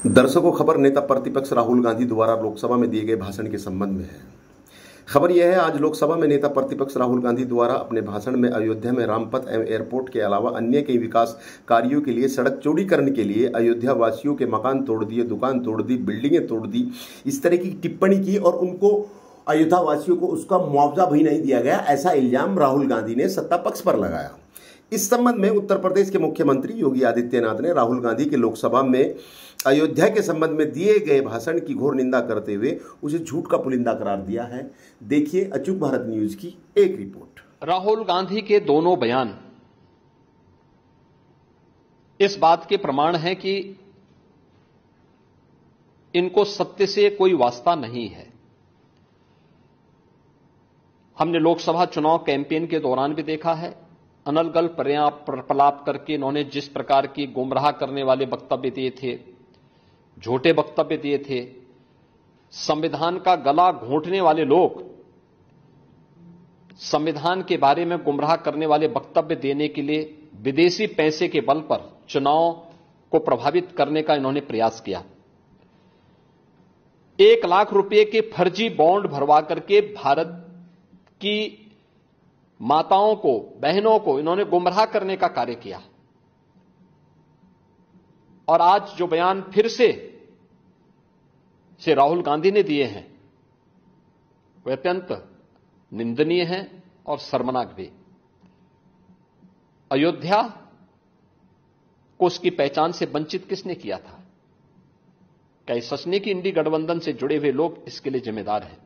दर्शकों, खबर नेता प्रतिपक्ष राहुल गांधी द्वारा लोकसभा में दिए गए भाषण के संबंध में है। खबर यह है, आज लोकसभा में नेता प्रतिपक्ष राहुल गांधी द्वारा अपने भाषण में अयोध्या में रामपथ एवं एयरपोर्ट के अलावा अन्य कई विकास कार्यों के लिए सड़क चौड़ीकरण के लिए अयोध्या वासियों के मकान तोड़ दिए, दुकान तोड़ दी, बिल्डिंगें तोड़ दी, इस तरह की टिप्पणी की और उनको अयोध्या वासियों को उसका मुआवजा भी नहीं दिया गया, ऐसा इल्जाम राहुल गांधी ने सत्ता पक्ष पर लगाया। इस संबंध में उत्तर प्रदेश के मुख्यमंत्री योगी आदित्यनाथ ने राहुल गांधी के लोकसभा में अयोध्या के संबंध में दिए गए भाषण की घोर निंदा करते हुए उसे झूठ का पुलिंदा करार दिया है। देखिए अचूक भारत न्यूज की एक रिपोर्ट। राहुल गांधी के दोनों बयान इस बात के प्रमाण हैं कि इनको सत्य से कोई वास्ता नहीं है। हमने लोकसभा चुनाव कैंपेन के दौरान भी देखा है, अनर्गल प्रलाप करके इन्होंने जिस प्रकार की गुमराह करने वाले वक्तव्य दिए थे, झूठे वक्तव्य दिए थे, संविधान का गला घोंटने वाले लोग संविधान के बारे में गुमराह करने वाले वक्तव्य देने के लिए विदेशी पैसे के बल पर चुनाव को प्रभावित करने का इन्होंने प्रयास किया। 1 लाख रुपए के फर्जी बॉन्ड भरवा करके भारत की माताओं को, बहनों को इन्होंने गुमराह करने का कार्य किया। और आज जो बयान फिर से राहुल गांधी ने दिए हैं वे अत्यंत निंदनीय हैं और शर्मनाक भी। अयोध्या को उसकी पहचान से वंचित किसने किया था? क्या इस सचने की इंडी गठबंधन से जुड़े हुए लोग इसके लिए जिम्मेदार हैं?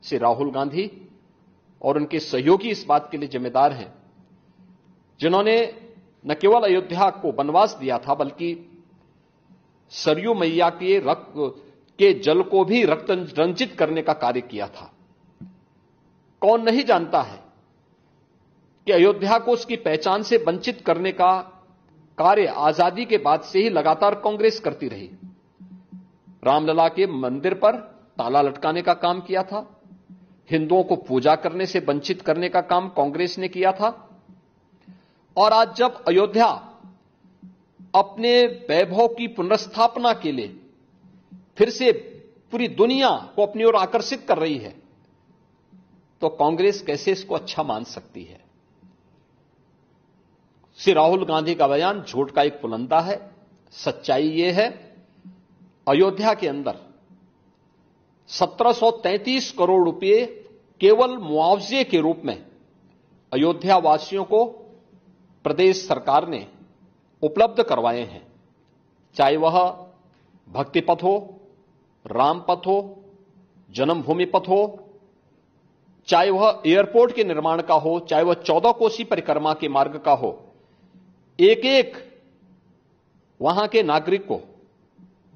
श्री राहुल गांधी और उनके सहयोगी इस बात के लिए जिम्मेदार हैं जिन्होंने न केवल अयोध्या को वनवास दिया था बल्कि सरयू मैया के रक्त के जल को भी रक्त रंजित करने का कार्य किया था। कौन नहीं जानता है कि अयोध्या को उसकी पहचान से वंचित करने का कार्य आजादी के बाद से ही लगातार कांग्रेस करती रही। रामलला के मंदिर पर ताला लटकाने का काम किया था, हिंदुओं को पूजा करने से वंचित करने का काम कांग्रेस ने किया था। और आज जब अयोध्या अपने वैभव की पुनर्स्थापना के लिए फिर से पूरी दुनिया को अपनी ओर आकर्षित कर रही है तो कांग्रेस कैसे इसको अच्छा मान सकती है? श्री राहुल गांधी का बयान झूठ का एक पुलंदा है। सच्चाई यह है, अयोध्या के अंदर 1733 करोड़ रुपए केवल मुआवजे के रूप में अयोध्या वासियों को प्रदेश सरकार ने उपलब्ध करवाए हैं। चाहे वह भक्ति पथ हो, राम पथ हो, जन्मभूमि पथ हो, चाहे वह एयरपोर्ट के निर्माण का हो, चाहे वह 14 कोसी परिक्रमा के मार्ग का हो, एक एक वहां के नागरिक को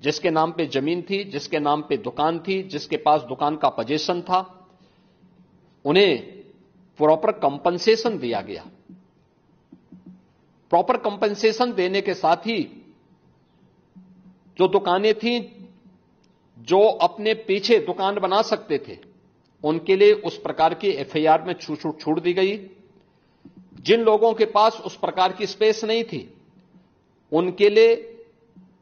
जिसके नाम पे जमीन थी, जिसके नाम पे दुकान थी, जिसके पास दुकान का पोजीशन था, उन्हें प्रॉपर कंपनसेशन दिया गया। प्रॉपर कंपनसेशन देने के साथ ही जो दुकानें थीं, जो अपने पीछे दुकान बना सकते थे, उनके लिए उस प्रकार की एफआईआर में छूट दी गई। जिन लोगों के पास उस प्रकार की स्पेस नहीं थी, उनके लिए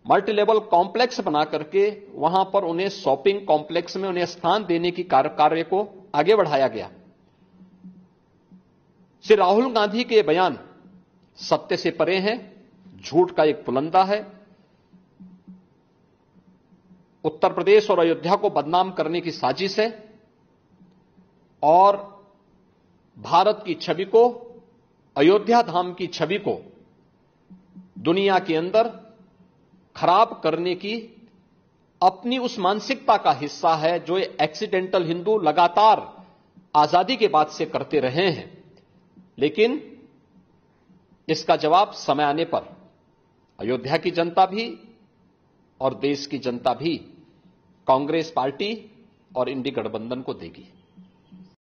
मल्टी लेवल कॉम्प्लेक्स बना करके वहां पर उन्हें शॉपिंग कॉम्प्लेक्स में उन्हें स्थान देने की कार्य को आगे बढ़ाया गया। श्री राहुल गांधी के बयान सत्य से परे हैं, झूठ का एक पुलंदा है। उत्तर प्रदेश और अयोध्या को बदनाम करने की साजिश है और भारत की छवि को, अयोध्या धाम की छवि को दुनिया के अंदर खराब करने की अपनी उस मानसिकता का हिस्सा है जो एक्सीडेंटल हिंदू लगातार आजादी के बाद से करते रहे हैं। लेकिन इसका जवाब समय आने पर अयोध्या की जनता भी और देश की जनता भी कांग्रेस पार्टी और इंडी गठबंधन को देगी।